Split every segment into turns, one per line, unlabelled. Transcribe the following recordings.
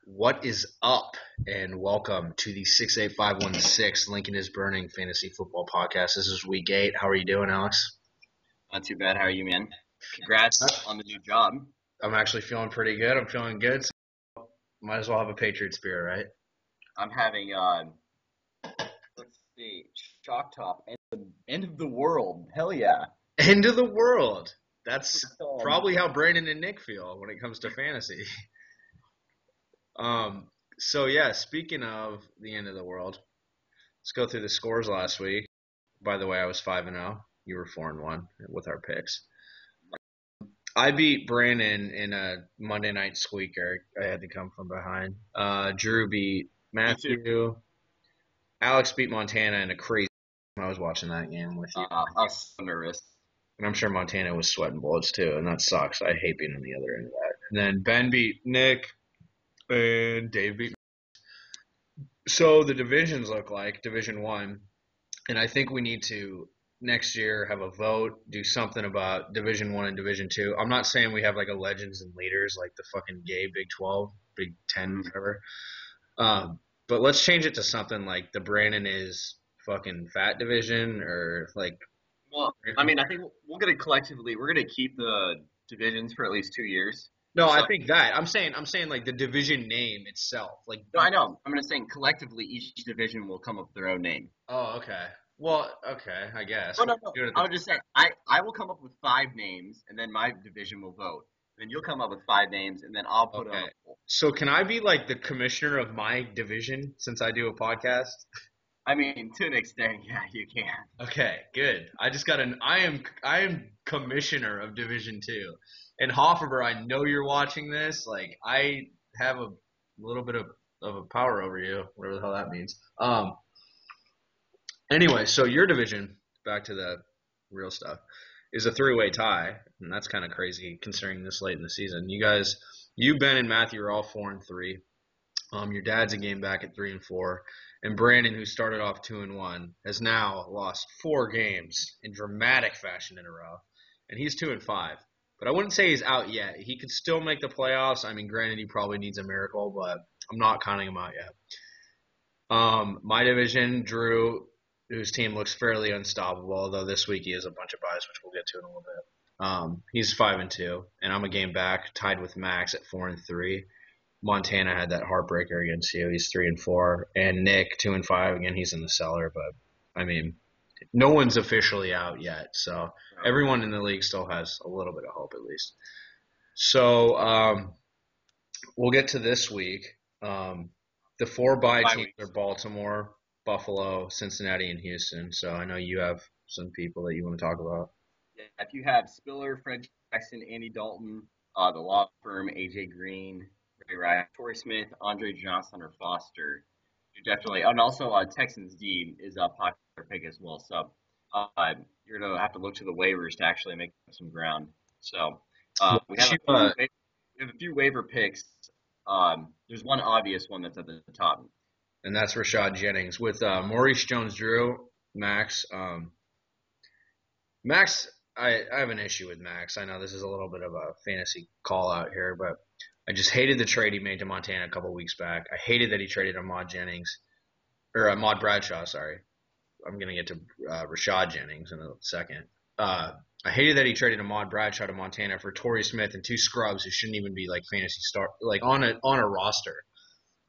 What is up? And welcome to the 68516 Lincoln is Burning Fantasy Football Podcast. This is week 8. How are you doing, Alex?
Not too bad. How are you, man? Congrats on the new job.
I'm actually feeling pretty good. I'm feeling good. So might as well have a Patriot spirit, right?
I'm having, let's see, Shock Top, end of the world. Hell yeah.
End of the world. That's
Um,
probably how Brandon and Nick feel when it comes to fantasy. So yeah, speaking of the end of the world, let's go through the scores last week. By the way, I was 5-0. You were 4-1 with our picks. I beat Brandon in a Monday night squeaker. I had to come from behind. Drew beat Matthew. Alex beat Montana in a crazy. I was watching that game with you,
I was so nervous.
and I'm sure Montana was sweating bullets too, and that sucks. I hate being on the other end of that. And then Ben beat Nick, and Dave beat. So the divisions look like Division One, and I think we need to next year have a vote, do something about Division One and Division Two. I'm not saying we have like a legends and leaders like the fucking gay Big 12, Big 10, whatever. But let's change it to something like the Brandon is fucking fat division or like.
Well, I mean, I think we'll get it collectively. We're going to keep the divisions for at least 2 years.
No, I
So,
think that I'm saying like the division name itself. Like.
no, I know. I'm going to say collectively each division will come up with their own name.
Oh, okay. Well, okay, I guess.
Oh, no.
Do it at
I
the
would just say I will come up with 5 names, and then my division will vote. Then you'll come up with 5 names, and then I'll put it on
Okay.
a poll.
So can I be like the commissioner of my division since I do a podcast?
I mean, to an extent, yeah, you can.
Okay, good. I just got an. I am commissioner of Division Two, and Hoffer. I know you're watching this. Like I have a little bit of a power over you, whatever the hell that means. Anyway, so your division, back to the real stuff, is a three-way tie, and that's kind of crazy considering this late in the season. You, Ben, and Matthew are all 4-3. Your dad's a game back at 3-4, and Brandon, who started off 2-1, has now lost 4 games in dramatic fashion in a row, and he's 2-5. But I wouldn't say he's out yet. He could still make the playoffs. I mean, granted, he probably needs a miracle, but I'm not counting him out yet. My division, Drew, whose team looks fairly unstoppable, although this week he has a bunch of buys, which we'll get to in a little bit. He's 5-2, and I'm a game back, tied with Max at 4-3. Montana had that heartbreaker against you. He's 3-4, and Nick 2-5. Again, he's in the cellar, but I mean, no one's officially out yet, so everyone in the league still has a little bit of hope at least. So we'll get to this week. The 4 bye teams are Baltimore, Buffalo, Cincinnati, and Houston. So I know you have some people that you want to talk about.
Yeah, if you have Spiller, Fred Jackson, Andy Dalton, the law firm, AJ Green, Ray Rice, Torrey Smith, Andre Johnson, or Foster, you definitely. And also, Texans D is a popular pick as well. So you're gonna have to look to the waivers to actually make some ground. So we have a few waiver picks. There's one obvious one that's at the top.
And that's Rashad Jennings with Maurice Jones-Drew, Max. Max, I have an issue with Max. I know this is a little bit of a fantasy call out here, but I just hated the trade he made to Montana a couple weeks back. I hated that he traded Ahmad Jennings, or Ahmad Bradshaw, sorry. I'm going to get to Rashad Jennings in a second. I hated that he traded Ahmad Bradshaw to Montana for Torrey Smith and 2 scrubs who shouldn't even be like fantasy start, like on a roster.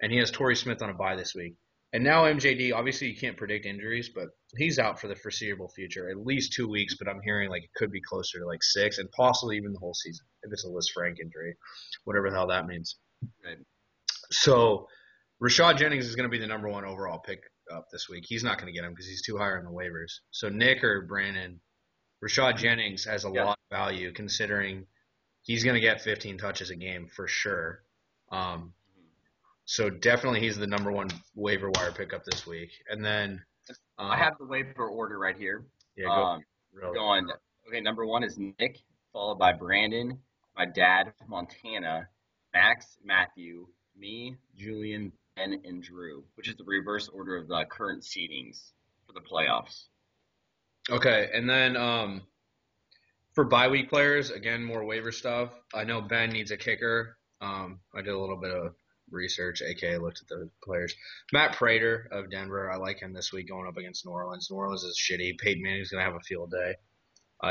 And he has Torrey Smith on a bye this week. And now MJD, obviously you can't predict injuries, but he's out for the foreseeable future, at least 2 weeks, but I'm hearing like it could be closer to like 6 and possibly even the whole season if it's a Liz Frank injury, whatever the hell that means.
Right.
So Rashad Jennings is going to be the number 1 overall pick up this week. He's not going to get him because he's too high on the waivers. So Nick or Brandon, Rashad Jennings has a lot of value considering he's going to get 15 touches a game for sure. So definitely he's the number 1 waiver wire pickup this week. And then
I have the waiver order right here.
Yeah,
going. Okay, number 1 is Nick, followed by Brandon, my dad, Montana, Max, Matthew, me, Julian, Ben, and Drew, which is the reverse order of the current seedings for the playoffs.
Okay, and then for bye week players, again, more waiver stuff. I know Ben needs a kicker. I did a little bit of research, aka looked at the players. Matt Prater of Denver, I like him this week going up against New Orleans. New Orleans is shitty. Peyton Manning's gonna have a field day.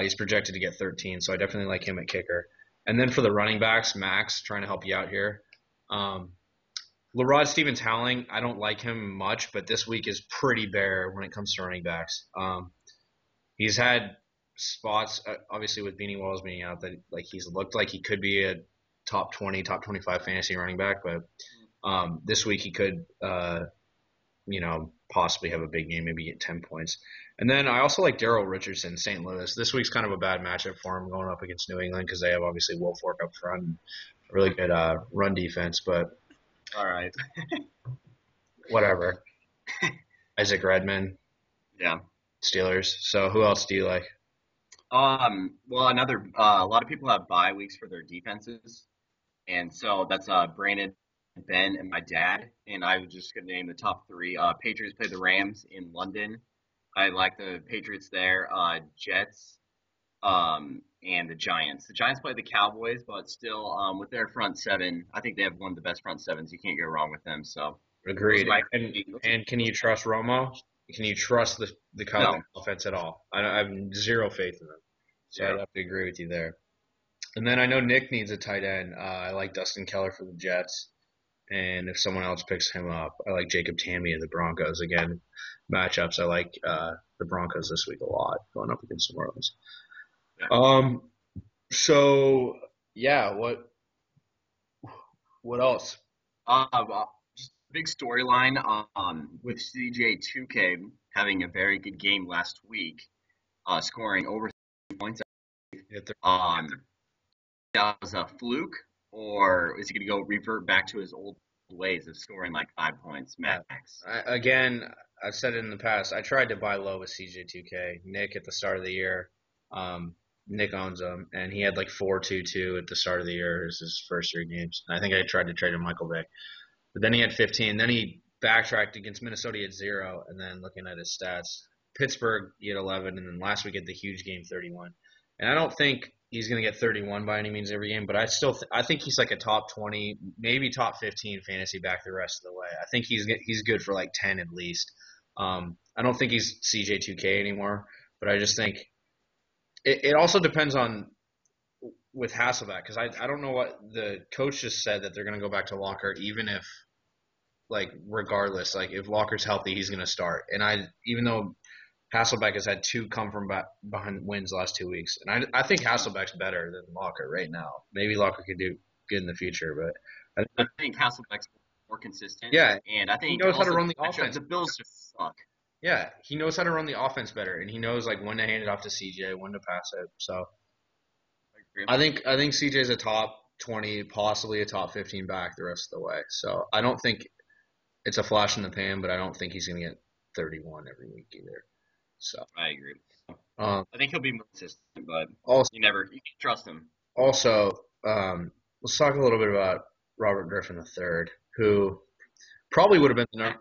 He's projected to get 13, so I definitely like him at kicker. And then for the running backs, Max trying to help you out here. LaRod Stevens-Howling, I don't like him much, but this week is pretty bare when it comes to running backs. He's had spots, obviously with Beanie Wells being out, that like he's looked like he could be a top 20, top 25 fantasy running back, but this week he could, possibly have a big game, maybe get 10 points. And then I also like Darrell Richardson, St. Louis. This week's kind of a bad matchup for him going up against New England because they have obviously Will Fork up front, and a really good run defense, but
All right.
whatever. Isaac Redman,
Yeah.
Steelers. So who else do you like?
Well, a lot of people have bye weeks for their defenses, and so that's Brandon, Ben, and my dad. And I was just gonna name the top three. Patriots play the Rams in London. I like the Patriots there. Jets, and the Giants. The Giants play the Cowboys, but still, with their front seven, I think they have one of the best front sevens. You can't go wrong with them. So
Agreed.
those are
And can you trust Romo? Can you trust the Cowboys
No.
offense at all? I have zero faith in them. So
Yeah.
I'd have to agree with you there. And then I know Nick needs a tight end. I like Dustin Keller for the Jets. And if someone else picks him up, I like Jacob Tammy of the Broncos. Again, matchups, I like the Broncos this week a lot, going up against New Orleans.
Yeah.
So yeah, what else?
Just a big storyline with CJ2K having a very good game last week, scoring over 3 points.
Hit the-
That was a fluke, or is he going to go revert back to his old ways of scoring like 5 points max?
Again, I've said it in the past. I tried to buy low with CJ2K. Nick at the start of the year. Nick owns him, and he had like 4.22 at the start of the year. It was his first 3 games. And I think I tried to trade him Michael Vick. But then he had 15. Then he backtracked against Minnesota. He had 0. And then looking at his stats, Pittsburgh, he had 11. And then last week at the huge game, 31. And I don't think he's going to get 31 by any means every game, but I think he's like a top 20, maybe top 15 fantasy back the rest of the way. I think he's good for like 10 at least. I don't think he's CJ2K anymore, but I just think it also depends on with Hasselbeck, because I don't know what the coach just said, that they're going to go back to Lockhart even if, like, regardless, like if Lockert's healthy, he's going to start. And even though Hasselbeck has had 2 come from behind wins the last 2 weeks, and I think Hasselbeck's better than Lockert right now. Maybe Lockert could do good in the future, but
I think Hasselbeck's more consistent.
Yeah,
and I think
he knows how to
also
run the
matchup,
offense.
The Bills just suck.
Yeah, he knows how to run the offense better, and he knows like when to hand it off to CJ, when to pass it. So I think CJ's a top 20, possibly a top 15 back the rest of the way. So I don't think it's a flash in the pan, but I don't think he's going to get 31 every week either. So
I agree.
I
think he'll be more consistent, but
also
you can trust him.
Also, let's talk a little bit about Robert Griffin III, who probably would have been the number.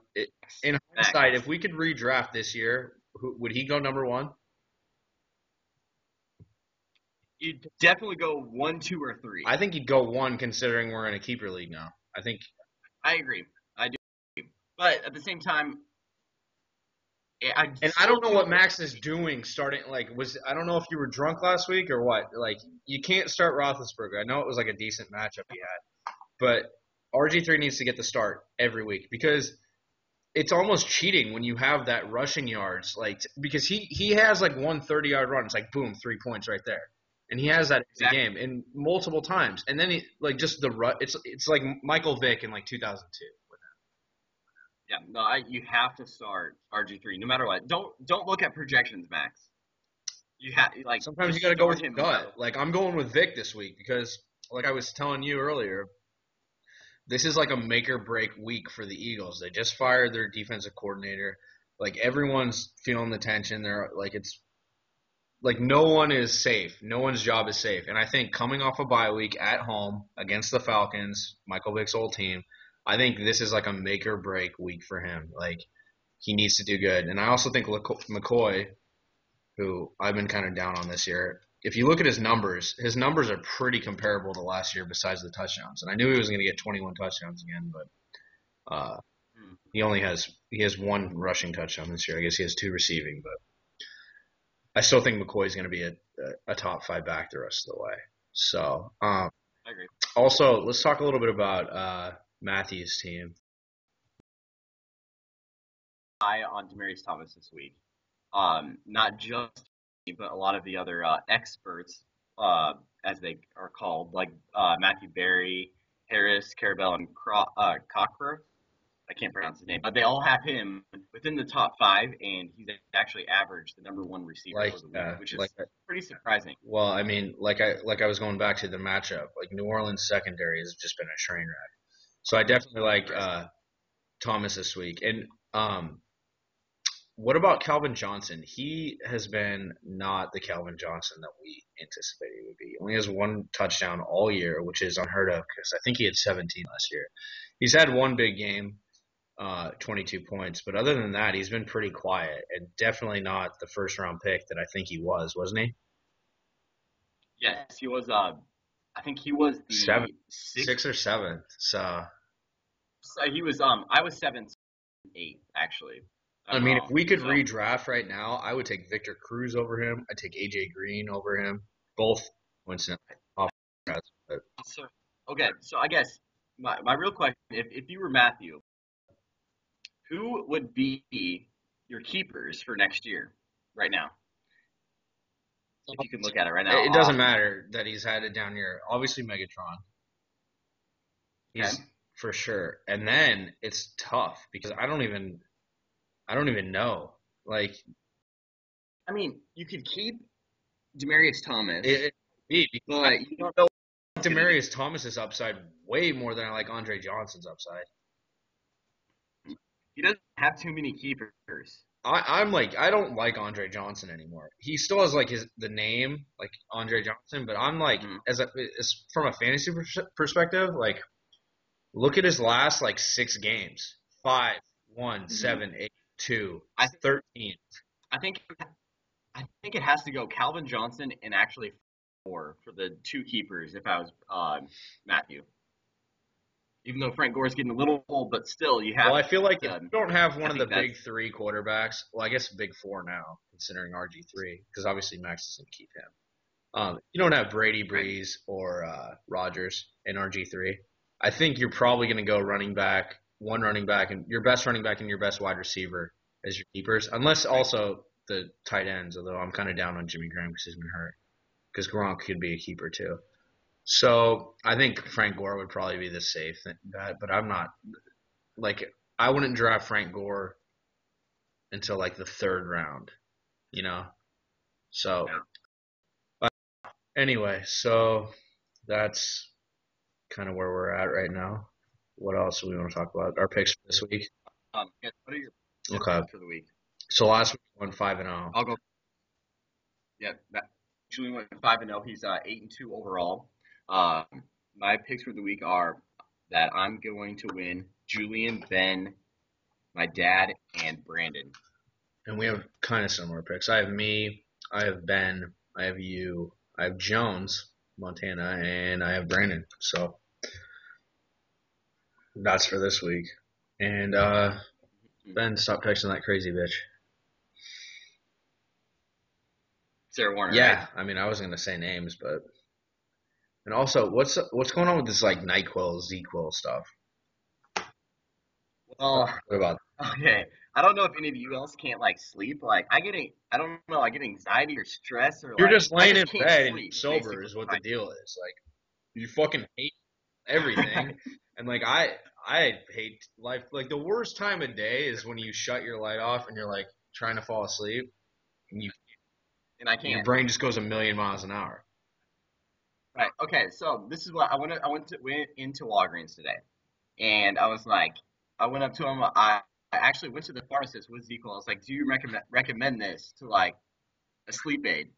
In hindsight, if we could redraft this year, would he go number 1?
You'd definitely go 1, 2, or 3.
I think he'd go 1, considering we're in a keeper league now.
I agree. I do. But at the same time,
I don't know what Max is doing starting. I don't know if you were drunk last week or what. Like, you can't start Roethlisberger. I know it was like a decent matchup he had, but RG3 needs to get the start every week, because it's almost cheating when you have that rushing yards. Like, because he has like 1 30-yard run. It's like boom, 3 points right there, and he has that in the game and multiple times. And then he like just the run. It's like Michael Vick in like 2002.
Yeah, no, you have to start RG3 no matter what. Don't look at projections, Max. You have
sometimes you got to go with your gut. Like, I'm going with Vic this week because, like I was telling you earlier, this is like a make or break week for the Eagles. They just fired their defensive coordinator. Like, everyone's feeling the tension. It's like no one is safe. No one's job is safe. And I think coming off a bye week at home against the Falcons, Michael Vick's old team, I think this is like a make or break week for him. Like, he needs to do good. And I also think McCoy, who I've been kind of down on this year, if you look at his numbers are pretty comparable to last year besides the touchdowns. And I knew he was going to get 21 touchdowns again, but he has one rushing touchdown this year. I guess he has 2 receiving, but I still think McCoy's going to be a top 5 back the rest of the way. So,
I agree.
Also, let's talk a little bit about Matthew's team.
On Demaryius Thomas this week. Not just me, but a lot of the other experts, as they are called, like Matthew Berry, Harris, Carabell, and Cockburn. I can't pronounce his name, but they all have him within the top 5, and he's actually averaged the number 1 receiver for the week, which is pretty surprising.
Well, I mean, like I was going back to the matchup, like New Orleans secondary has just been a train wreck. So I definitely like Thomas this week. And what about Calvin Johnson? He has been not the Calvin Johnson that we anticipated he would be. He only has 1 touchdown all year, which is unheard of because I think he had 17 last year. He's had 1 big game. 22 points. But other than that, he's been pretty quiet and definitely not the first round pick that I think he was, wasn't he?
Yes, he was. I think he was the
6th or 7th. So
he was. I was 7th, 8th actually.
I mean, if we could redraft right now, I would take Victor Cruz over him. I'd take AJ Green over him. Both coincidentally.
So I guess my real question, if you were Matthew, who would be your keepers for next year right now? If you can look at it right now.
It doesn't matter that he's had a down year. Obviously, Megatron. He's for sure. And then it's tough because I don't even know. Like,
I mean, you could keep Demaryius Thomas.
But
you don't know.
Demaryius Thomas's upside way more than I like Andre Johnson's upside.
He doesn't have too many keepers.
I don't like Andre Johnson anymore. He still has like the name like Andre Johnson, but I'm like as from a fantasy perspective, like look at his last like 6 games: 5, 1, 7, 8, 2, 13.
I think it has to go Calvin Johnson and actually 4 for the 2 keepers. If I was Matthew. Even though Frank Gore's getting a little old, but still you have.
Well, I feel like if you don't have one of the big 3 quarterbacks, well, I guess big 4 now, considering RG3, because obviously Max doesn't keep him. You don't have Brady, Breeze, or Rodgers in RG3. I think you're probably going to go one running back, and your best running back and your best wide receiver as your keepers, unless also the tight ends, although I'm kind of down on Jimmy Graham because he's been hurt, because Gronk could be a keeper too. So I think Frank Gore would probably be the safe bet, but I'm not like I wouldn't draft Frank Gore until like the 3rd round, you know. So anyway, so that's kind of where we're at right now. What else do we want to talk about? Our picks for this week.
What are your
picks
for the week?
So last week we went 5-0.
I'll go. Yeah, actually went 5-0. He's 8-2 overall. My picks for the week are that I'm going to win Julian, Ben, my dad, and Brandon.
And we have kind of similar picks. I have me, I have Ben, I have you, I have Jones, Montana, and I have Brandon. So that's for this week. And Ben, stop texting that crazy bitch.
Sarah Warner.
Yeah,
right?
I mean, I wasn't gonna say names, but. And also, what's going on with this like NyQuil, ZQuil stuff?
Well,
what about?
Okay, I don't know if any of you else can't like sleep. Like I don't know, I get anxiety or stress or.
You're
like,
just laying in
can't
bed
sleep,
and sober is what the deal is. Like, you fucking hate everything, and like I hate life. Like the worst time of day is when you shut your light off and you're like trying to fall asleep,
and I can't.
Your brain just goes a million miles an hour.
Right. Okay. So this is what I went into Walgreens today, and I was like, I went up to him. I actually went to the pharmacist with ZQuil. I was like, do you recommend this to like a sleep aid?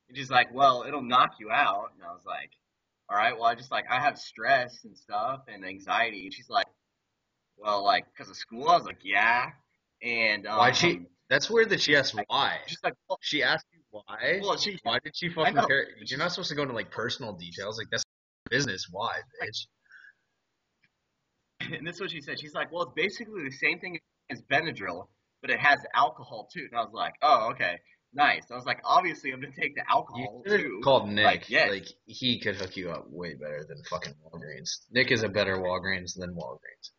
And she's like, well, it'll knock you out. And I was like, all right. Well, I have stress and stuff and anxiety. And she's like, well, like because of school. I was like, yeah. And
why'd she? That's weird that she asked why.
She's like, well,
she asked you Why?
Well, she.
Why did she
I
fucking
know.
care? You're not supposed to go into like personal details. Like that's business. Why, bitch?
And this is what she said. She's like, well, it's basically the same thing as Benadryl, but it has alcohol too. And I was like, oh, okay, nice. I was like, obviously, I'm gonna take the
You
alcohol
should have
too.
called
Like,
Nick.
yes.
Like he could hook you up way better than fucking Walgreens. Nick is a better Walgreens than Walgreens.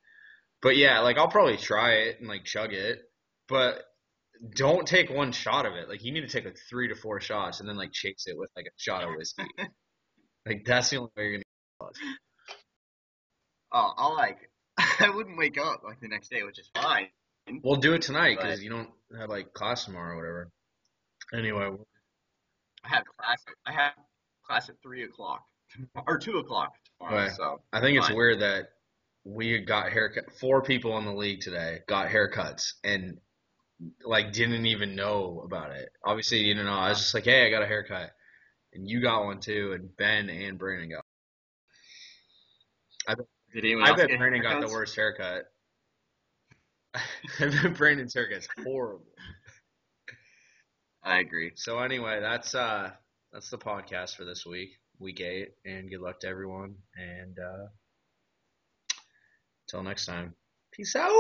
But yeah, like I'll probably try it and like chug it, but don't take one shot of it. Like you need to take like 3 to 4 shots and then like chase it with like a shot of whiskey. Like that's the only way you're gonna get buzzed.
I'll like, I wouldn't wake up like the next day, which is fine.
We'll do it tonight
But
because you don't have like class tomorrow or whatever. Anyway,
I have class at 3 o'clock or 2 o'clock tomorrow,
anyway,
so
I
it's
think it's
fine.
weird that we got haircut. 4 people in the league today got haircuts and like didn't even know about it. Obviously, you didn't know. I was just like, hey, I got a haircut, and you got one too, and Ben and Brandon got. I bet,
Did anyone
I
else
bet
get
Brandon got the
haircuts?
worst haircut. I bet Brandon's haircut's horrible.
I agree.
So anyway, that's the podcast for this week 8, and good luck to everyone. And until next time, peace out.